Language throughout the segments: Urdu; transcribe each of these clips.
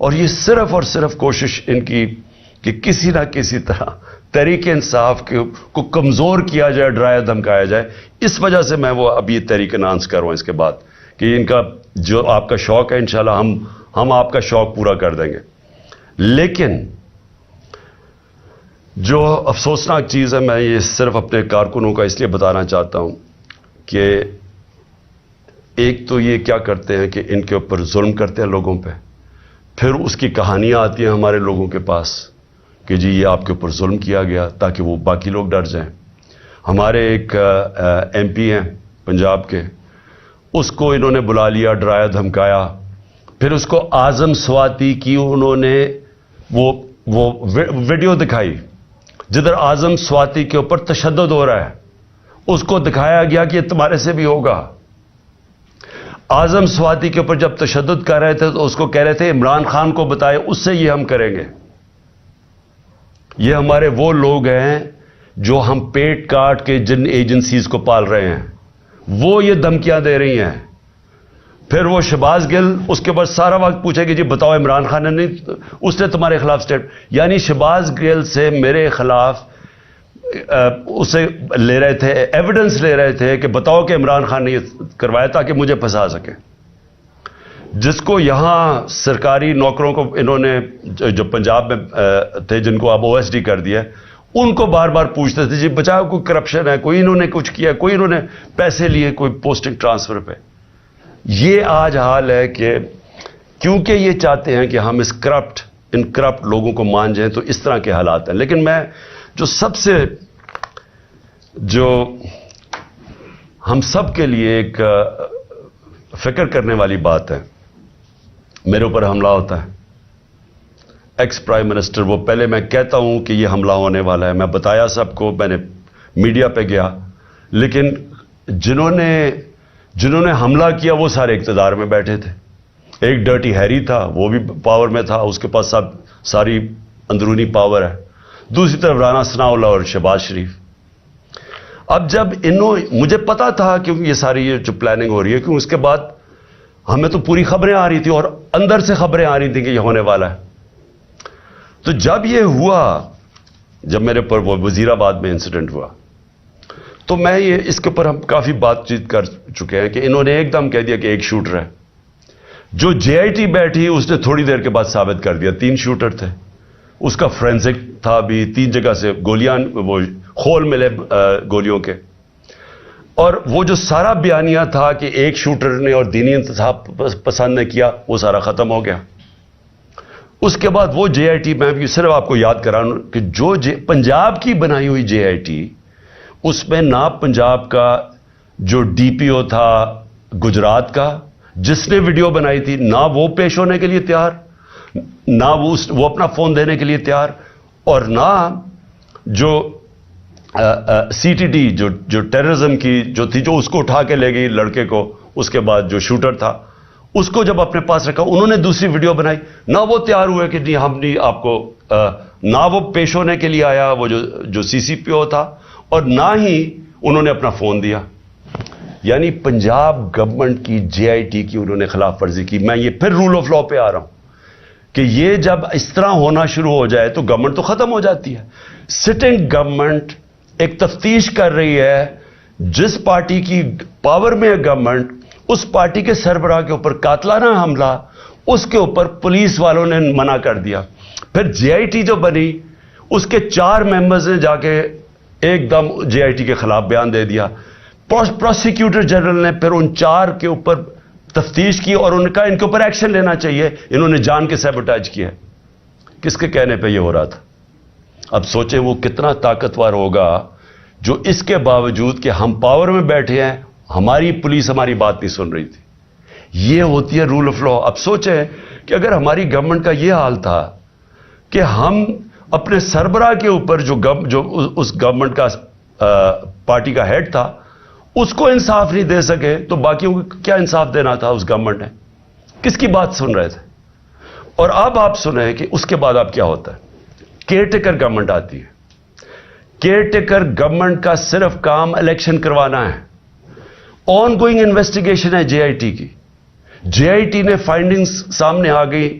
اور یہ صرف اور صرف کوشش ان کی کہ کسی نہ کسی طرح تحریک انصاف کو کمزور کیا جائے، ڈرایا دھمکایا جائے. اس وجہ سے میں وہ اب یہ تحریک اناؤنس کر رہا ہوں اس کے بعد کہ ان کا جو آپ کا شوق ہے انشاءاللہ ہم آپ کا شوق پورا کر دیں گے. لیکن جو افسوسناک چیز ہے، میں یہ صرف اپنے کارکنوں کا اس لیے بتانا چاہتا ہوں کہ ایک تو یہ کیا کرتے ہیں کہ ان کے اوپر ظلم کرتے ہیں لوگوں پہ، پھر اس کی کہانیاں آتی ہیں ہمارے لوگوں کے پاس کہ جی یہ آپ کے اوپر ظلم کیا گیا تاکہ وہ باقی لوگ ڈر جائیں. ہمارے ایک ایم پی ہیں پنجاب کے، اس کو انہوں نے بلا لیا، ڈرایا دھمکایا، پھر اس کو اعظم سواتی کی انہوں نے وہ ویڈیو دکھائی جدھر اعظم سواتی کے اوپر تشدد ہو رہا ہے. اس کو دکھایا گیا کہ یہ تمہارے سے بھی ہوگا. اعظم سواتی کے اوپر جب تشدد کر رہے تھے تو اس کو کہہ رہے تھے عمران خان کو بتائے، اس سے یہ ہم کریں گے. یہ ہمارے وہ لوگ ہیں جو ہم پیٹ کاٹ کے جن ایجنسیز کو پال رہے ہیں، وہ یہ دھمکیاں دے رہی ہیں. پھر وہ شہباز گل اس کے بعد سارا وقت پوچھے کہ جی بتاؤ عمران خان نے نہیں، اس نے تمہارے خلاف سٹیپ، یعنی شہباز گل سے میرے خلاف اسے لے رہے تھے، ایویڈنس لے رہے تھے کہ بتاؤ کہ عمران خان نے یہ کروایا تاکہ مجھے پھنسا سکے. جس کو یہاں سرکاری نوکروں کو انہوں نے جو پنجاب میں تھے جن کو اب او ایس ڈی کر دیا، ان کو بار بار پوچھتے تھے جی بچاؤ کوئی کرپشن ہے، کوئی انہوں نے کچھ کیا، کوئی انہوں نے پیسے لیے کوئی پوسٹنگ ٹرانسفر پہ. یہ آج حال ہے کہ کیونکہ یہ چاہتے ہیں کہ ہم ان کرپٹ لوگوں کو مان جائیں تو اس طرح کے حالات ہیں. لیکن میں جو سب سے جو ہم سب کے لیے ایک فکر کرنے والی بات ہے، میرے اوپر حملہ ہوتا ہے، ایکس پرائم منسٹر، وہ پہلے میں کہتا ہوں کہ یہ حملہ ہونے والا ہے، میں بتایا سب کو، میں نے میڈیا پہ گیا، لیکن جنہوں نے حملہ کیا وہ سارے اقتدار میں بیٹھے تھے. ایک ڈرٹی ہیری تھا، وہ بھی پاور میں تھا، اس کے پاس ساری اندرونی پاور ہے. دوسری طرف رانا ثناء اللہ اور شہباز شریف. اب جب مجھے پتا تھا کہ یہ ساری جو پلاننگ ہو رہی ہے، کیوں اس کے بعد ہمیں تو پوری خبریں آ رہی تھی اور اندر سے خبریں آ رہی تھیں کہ یہ ہونے والا ہے. تو جب یہ ہوا، جب میرے پر وہ وزیر آباد میں انسیڈنٹ ہوا، تو میں اس کے اوپر ہم کافی بات چیت کر چکے ہیں کہ انہوں نے ایک دم کہہ دیا کہ ایک شوٹر ہے. جو جے آئی ٹی بیٹھی اس نے تھوڑی دیر کے بعد ثابت کر دیا 3 شوٹر تھے. اس کا فورینسک تھا بھی، 3 جگہ سے گولیاں، وہ خول ملے گولیوں کے. اور وہ جو سارا بیانیہ تھا کہ ایک شوٹر نے اور دینی انتصاب پسند نے کیا، وہ سارا ختم ہو گیا. اس کے بعد وہ جے آئی ٹی، میں بھی صرف آپ کو یاد کراؤں کہ جو پنجاب کی بنائی ہوئی جے آئی ٹی، اس میں نہ پنجاب کا جو ڈی پی او تھا گجرات کا جس نے ویڈیو بنائی تھی، نہ وہ پیش ہونے کے لیے تیار، نہ وہ اپنا فون دینے کے لیے تیار، اور نہ جو سی ٹی ڈی جو ٹیررزم کی جو تھی، جو اس کو اٹھا کے لے گئی لڑکے کو، اس کے بعد جو شوٹر تھا اس کو جب اپنے پاس رکھا، انہوں نے دوسری ویڈیو بنائی، نہ وہ تیار ہوئے کہ نہیں ہم نہیں آپ کو، نہ وہ پیش ہونے کے لیے آیا وہ جو سی سی پی او تھا، اور نہ ہی انہوں نے اپنا فون دیا. یعنی پنجاب گورنمنٹ کی جے آئی ٹی کی انہوں نے خلاف ورزی کی. میں یہ پھر رول آف لا پہ آ رہا ہوں کہ یہ جب اس طرح ہونا شروع ہو جائے تو گورنمنٹ تو ختم ہو جاتی ہے. سٹنگ گورنمنٹ ایک تفتیش کر رہی ہے، جس پارٹی کی پاور میں ہے گورنمنٹ، اس پارٹی کے سربراہ کے اوپر قاتلانہ حملہ، اس کے اوپر پولیس والوں نے منع کر دیا. پھر جے آئی ٹی جو بنی، اس کے 4 ممبرز نے جا کے ایک دم جے آئی ٹی کے خلاف بیان دے دیا. پروسیکیوٹر جنرل نے پھر ان 4 کے اوپر تفتیش کی اور ان کا ان کے اوپر ایکشن لینا چاہیے، انہوں نے جان کے سیبوٹاج کیا. کس کے کہنے پہ یہ ہو رہا تھا؟ اب سوچیں وہ کتنا طاقتور ہوگا جو اس کے باوجود کہ ہم پاور میں بیٹھے ہیں، ہماری پولیس ہماری بات نہیں سن رہی تھی. یہ ہوتی ہے رول آف لا. اب سوچیں کہ اگر ہماری گورنمنٹ کا یہ حال تھا کہ ہم اپنے سربراہ کے اوپر جو اس گورنمنٹ کا پارٹی کا ہیڈ تھا اس کو انصاف نہیں دے سکے تو باقیوں کو کیا انصاف دینا تھا؟ اس گورنمنٹ نے کس کی بات سن رہے تھے؟ اور اب آپ سنیں کہ اس کے بعد اب کیا ہوتا ہے. کیئر ٹیکر گورنمنٹ آتی ہے. کیئر ٹیکر گورنمنٹ کا صرف کام الیکشن کروانا ہے. آن گوئنگ انویسٹیگیشن ہے جے آئی ٹی کی. جے آئی ٹی نے فائنڈنگز سامنے آ گئی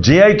JIT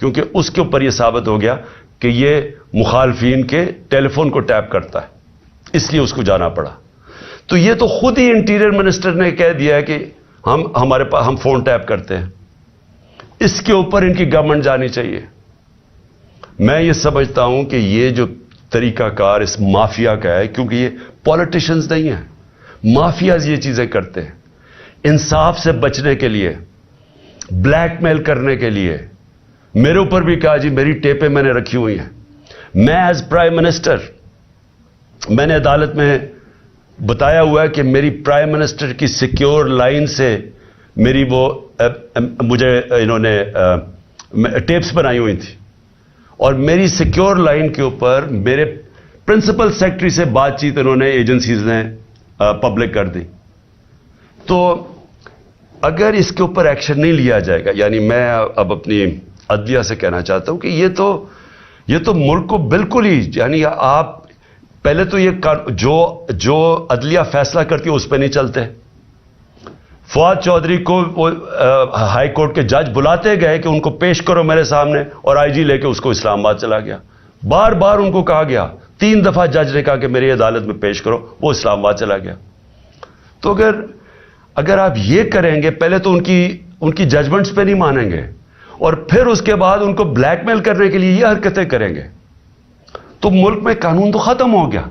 کیونکہ اس کے اوپر یہ ثابت ہو گیا کہ یہ مخالفین کے ٹیلی فون کو ٹیپ کرتا ہے، اس لیے اس کو جانا پڑا۔ تو یہ تو خود ہی انٹیریئر منسٹر نے کہہ دیا ہے کہ ہمارے پاس ہم فون ٹیپ کرتے ہیں، اس کے اوپر ان کی گورنمنٹ جانی چاہیے۔ میں یہ سمجھتا ہوں کہ یہ جو طریقہ کار اس مافیا کا ہے، کیونکہ یہ پولیٹیشنز نہیں ہیں، مافیاز یہ چیزیں کرتے ہیں انصاف سے بچنے کے لیے، بلیک میل کرنے کے لیے۔ میرے اوپر بھی کہا جی میری ٹیپیں میں نے رکھی ہوئی ہیں، میں ایز پرائم منسٹر میں نے عدالت میں بتایا ہوا ہے کہ میری پرائم منسٹر کی سیکیور لائن سے میری وہ مجھے انہوں نے ٹیپس بنائی ہوئی تھی، اور میری سیکیور لائن کے اوپر میرے پرنسپل سیکرٹری سے بات چیت انہوں نے ایجنسیز نے پبلک کر دی۔ تو اگر اس کے اوپر ایکشن نہیں لیا جائے گا، یعنی میں اب اپنی عدلیہ سے کہنا چاہتا ہوں کہ یہ تو ملک کو بالکل ہی، یعنی آپ پہلے تو یہ جو عدلیہ فیصلہ کرتی ہے اس پہ نہیں چلتے۔ فواد چودھری کو وہ ہائی کورٹ کے جج بلاتے گئے کہ ان کو پیش کرو میرے سامنے، اور آئی جی لے کے اس کو اسلام آباد چلا گیا۔ بار بار ان کو کہا گیا، 3 دفعہ جج نے کہا کہ میری عدالت میں پیش کرو، وہ اسلام آباد چلا گیا۔ تو اگر آپ یہ کریں گے، پہلے تو ان کی ججمنٹس پہ نہیں مانیں گے، اور پھر اس کے بعد ان کو بلیک میل کرنے کے لیے یہ حرکتیں کریں گے، تو ملک میں قانون تو ختم ہو گیا۔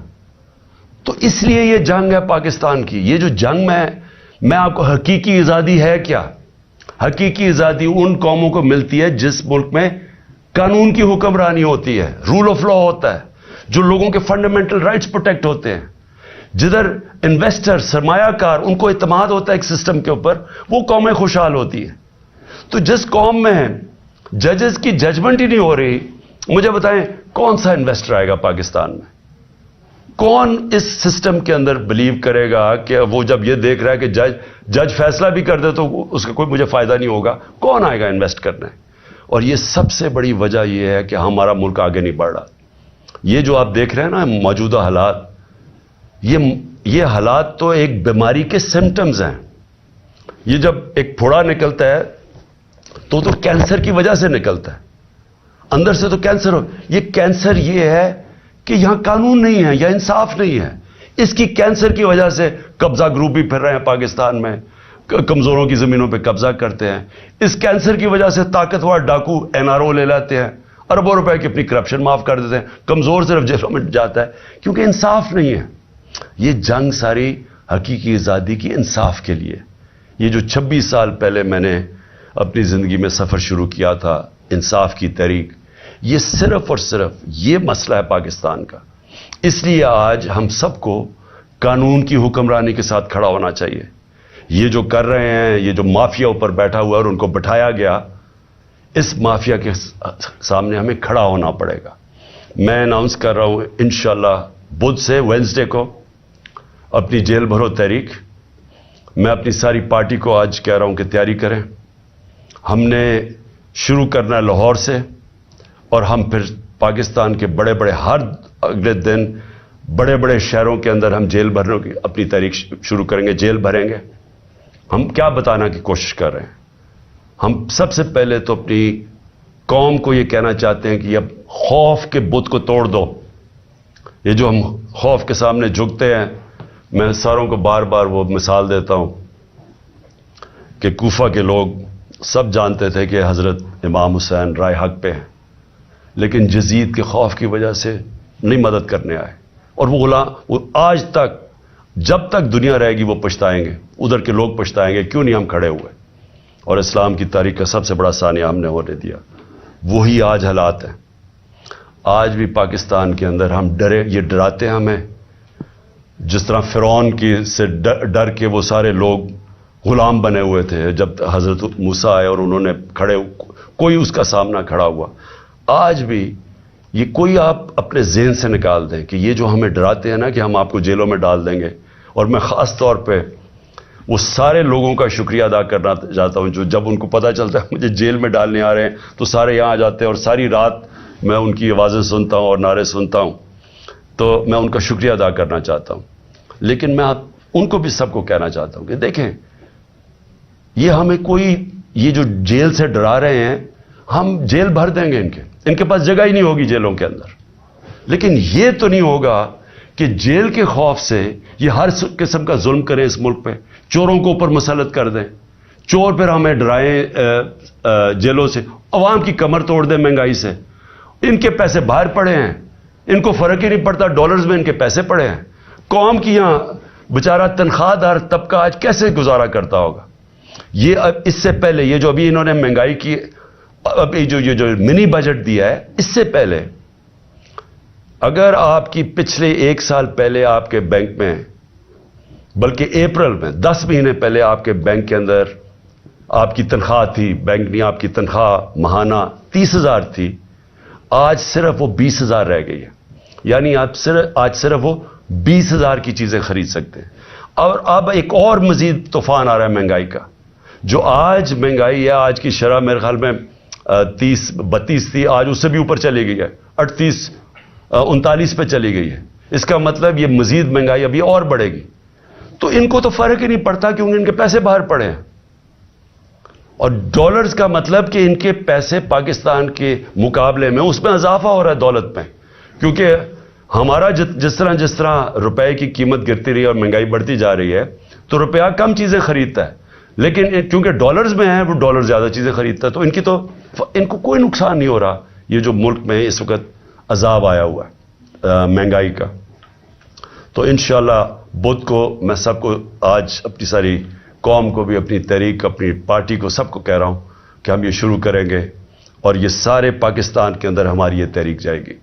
تو اس لیے یہ جنگ ہے پاکستان کی، یہ جو جنگ میں آپ کو حقیقی آزادی ہے کیا؟ حقیقی آزادی ان قوموں کو ملتی ہے جس ملک میں قانون کی حکمرانی ہوتی ہے، رول آف لا ہوتا ہے، جو لوگوں کے فنڈامنٹل رائٹس پروٹیکٹ ہوتے ہیں، جدھر انویسٹر سرمایہ کار ان کو اعتماد ہوتا ہے ایک سسٹم کے اوپر، وہ قومیں خوشحال ہوتی ہیں۔ تو جس قوم میں ججز کی ججمنٹ ہی نہیں ہو رہی، مجھے بتائیں کون سا انویسٹر آئے گا پاکستان میں؟ کون اس سسٹم کے اندر بلیو کرے گا کہ وہ جب یہ دیکھ رہا ہے کہ جج فیصلہ بھی کر دے تو اس کا کوئی مجھے فائدہ نہیں ہوگا؟ کون آئے گا انویسٹ کرنے؟ اور یہ سب سے بڑی وجہ یہ ہے کہ ہمارا ملک آگے نہیں بڑھ رہا۔ یہ جو آپ دیکھ رہے ہیں نا موجودہ حالات، یہ حالات تو ایک بیماری کے سمٹمز ہیں۔ یہ جب ایک پھوڑا نکلتا ہے تو کینسر کی وجہ سے نکلتا ہے، اندر سے تو کینسر ہو۔ یہ کینسر یہ ہے کہ یہاں قانون نہیں ہے یا انصاف نہیں ہے۔ اس کی کینسر کی وجہ سے قبضہ گروپ بھی پھر رہے ہیں پاکستان میں، کمزوروں کی زمینوں پہ قبضہ کرتے ہیں۔ اس کینسر کی وجہ سے طاقتور ڈاکو NRO لے لیتے ہیں، اربوں روپے کی اپنی کرپشن معاف کر دیتے ہیں، کمزور صرف جیلوں میں جاتا ہے کیونکہ انصاف نہیں ہے۔ یہ جنگ ساری حقیقی آزادی کی انصاف کے لیے۔ یہ جو 26 سال پہلے میں نے اپنی زندگی میں سفر شروع کیا تھا انصاف کی تحریک، یہ صرف اور صرف یہ مسئلہ ہے پاکستان کا۔ اس لیے آج ہم سب کو قانون کی حکمرانی کے ساتھ کھڑا ہونا چاہیے۔ یہ جو کر رہے ہیں، یہ جو مافیا اوپر بیٹھا ہوا ہے اور ان کو بٹھایا گیا، اس مافیا کے سامنے ہمیں کھڑا ہونا پڑے گا۔ میں اناؤنس کر رہا ہوں انشاءاللہ بدھ سے وینسڈے کو اپنی جیل بھرو تحریک۔ میں اپنی ساری پارٹی کو آج کہہ رہا ہوں کہ تیاری کریں۔ ہم نے شروع کرنا ہے لاہور سے، اور ہم پھر پاکستان کے بڑے بڑے ہر اگلے دن بڑے بڑے شہروں کے اندر ہم جیل بھرنے کی اپنی تحریک شروع کریں گے، جیل بھریں گے۔ ہم کیا بتانا کی کوشش کر رہے ہیں؟ ہم سب سے پہلے تو اپنی قوم کو یہ کہنا چاہتے ہیں کہ اب خوف کے بت کو توڑ دو۔ یہ جو ہم خوف کے سامنے جھکتے ہیں، میں ساروں کو بار بار وہ مثال دیتا ہوں کہ کوفہ کے لوگ سب جانتے تھے کہ حضرت امام حسین رائے حق پہ ہیں، لیکن یزید کے خوف کی وجہ سے نہیں مدد کرنے آئے، اور وہ آج تک جب تک دنیا رہے گی وہ پچھتائیں گے، ادھر کے لوگ پچھتائیں گے کیوں نہیں ہم کھڑے ہوئے، اور اسلام کی تاریخ کا سب سے بڑا سانیہ ہم نے ہونے دیا۔ وہی آج حالات ہیں۔ آج بھی پاکستان کے اندر ہم ڈرے، یہ ڈراتے ہیں ہمیں، جس طرح فرعون کی سے ڈر کے وہ سارے لوگ غلام بنے ہوئے تھے جب حضرت موسیٰ آئے اور انہوں نے کوئی اس کا سامنا کھڑا ہوا۔ آج بھی یہ کوئی آپ اپنے ذہن سے نکال دیں کہ یہ جو ہمیں ڈراتے ہیں نا کہ ہم آپ کو جیلوں میں ڈال دیں گے، اور میں خاص طور پہ وہ سارے لوگوں کا شکریہ ادا کرنا چاہتا ہوں جو جب ان کو پتہ چلتا ہے مجھے جیل میں ڈالنے آ رہے ہیں تو سارے یہاں آ جاتے ہیں، اور ساری رات میں ان کی آوازیں سنتا ہوں اور نعرے سنتا ہوں، تو میں ان کا شکریہ ادا کرنا چاہتا ہوں۔ لیکن میں ان کو بھی سب کو کہنا چاہتا ہوں کہ دیکھیں، یہ ہمیں کوئی یہ جو جیل سے ڈرا رہے ہیں، ہم جیل بھر دیں گے ان کے پاس جگہ ہی نہیں ہوگی جیلوں کے اندر. لیکن یہ تو نہیں ہوگا کہ جیل کے خوف سے یہ ہر قسم کا ظلم کریں اس ملک پہ, چوروں کو اوپر مسلط کر دیں, چور پھر ہمیں ڈرائیں جیلوں سے, عوام کی کمر توڑ دیں مہنگائی سے. ان کے پیسے باہر پڑے ہیں, ان کو فرق ہی نہیں پڑتا, ڈالرز میں ان کے پیسے پڑے ہیں. قوم کی یہاں بیچارہ تنخواہ دار طبقہ آج کیسے گزارا کرتا ہوگا؟ یہ اس سے پہلے یہ جو ابھی انہوں نے مہنگائی کی, اب یہ جو منی بجٹ دیا ہے, اس سے پہلے اگر آپ کی پچھلے 1 سال پہلے آپ کے بینک میں, بلکہ اپریل میں 10 مہینے پہلے آپ کے بینک کے اندر آپ کی تنخواہ تھی, بینک نے آپ کی تنخواہ ماہانہ 30,000 تھی, آج صرف وہ 20,000 رہ گئی ہے. یعنی آج صرف وہ 20,000 کی چیزیں خرید سکتے ہیں. اور اب ایک اور مزید طوفان آ رہا ہے مہنگائی کا. جو آج مہنگائی ہے, آج کی شرح میرے خیال میں 30-32 تھی, آج اس سے بھی اوپر چلی گئی ہے, 38-39 پہ چلی گئی ہے. اس کا مطلب یہ مزید مہنگائی ابھی اور بڑھے گی. تو ان کو تو فرق ہی نہیں پڑتا کیونکہ ان کے پیسے باہر پڑے ہیں. اور ڈالرز کا مطلب کہ ان کے پیسے پاکستان کے مقابلے میں اس میں اضافہ ہو رہا ہے دولت میں, کیونکہ ہمارا جس طرح روپے کی قیمت گرتی رہی اور مہنگائی بڑھتی جا رہی ہے تو روپیہ کم چیزیں خریدتا ہے, لیکن کیونکہ ڈالرز میں ہے وہ ڈالر زیادہ چیزیں خریدتا ہے. تو ان کو کوئی نقصان نہیں ہو رہا. یہ جو ملک میں اس وقت عذاب آیا ہوا ہے مہنگائی کا. تو انشاءاللہ بدھ کو میں سب کو آج اپنی ساری قوم کو بھی, اپنی تحریک, اپنی پارٹی کو, سب کو کہہ رہا ہوں کہ ہم یہ شروع کریں گے اور یہ سارے پاکستان کے اندر ہماری یہ تحریک جائے گی.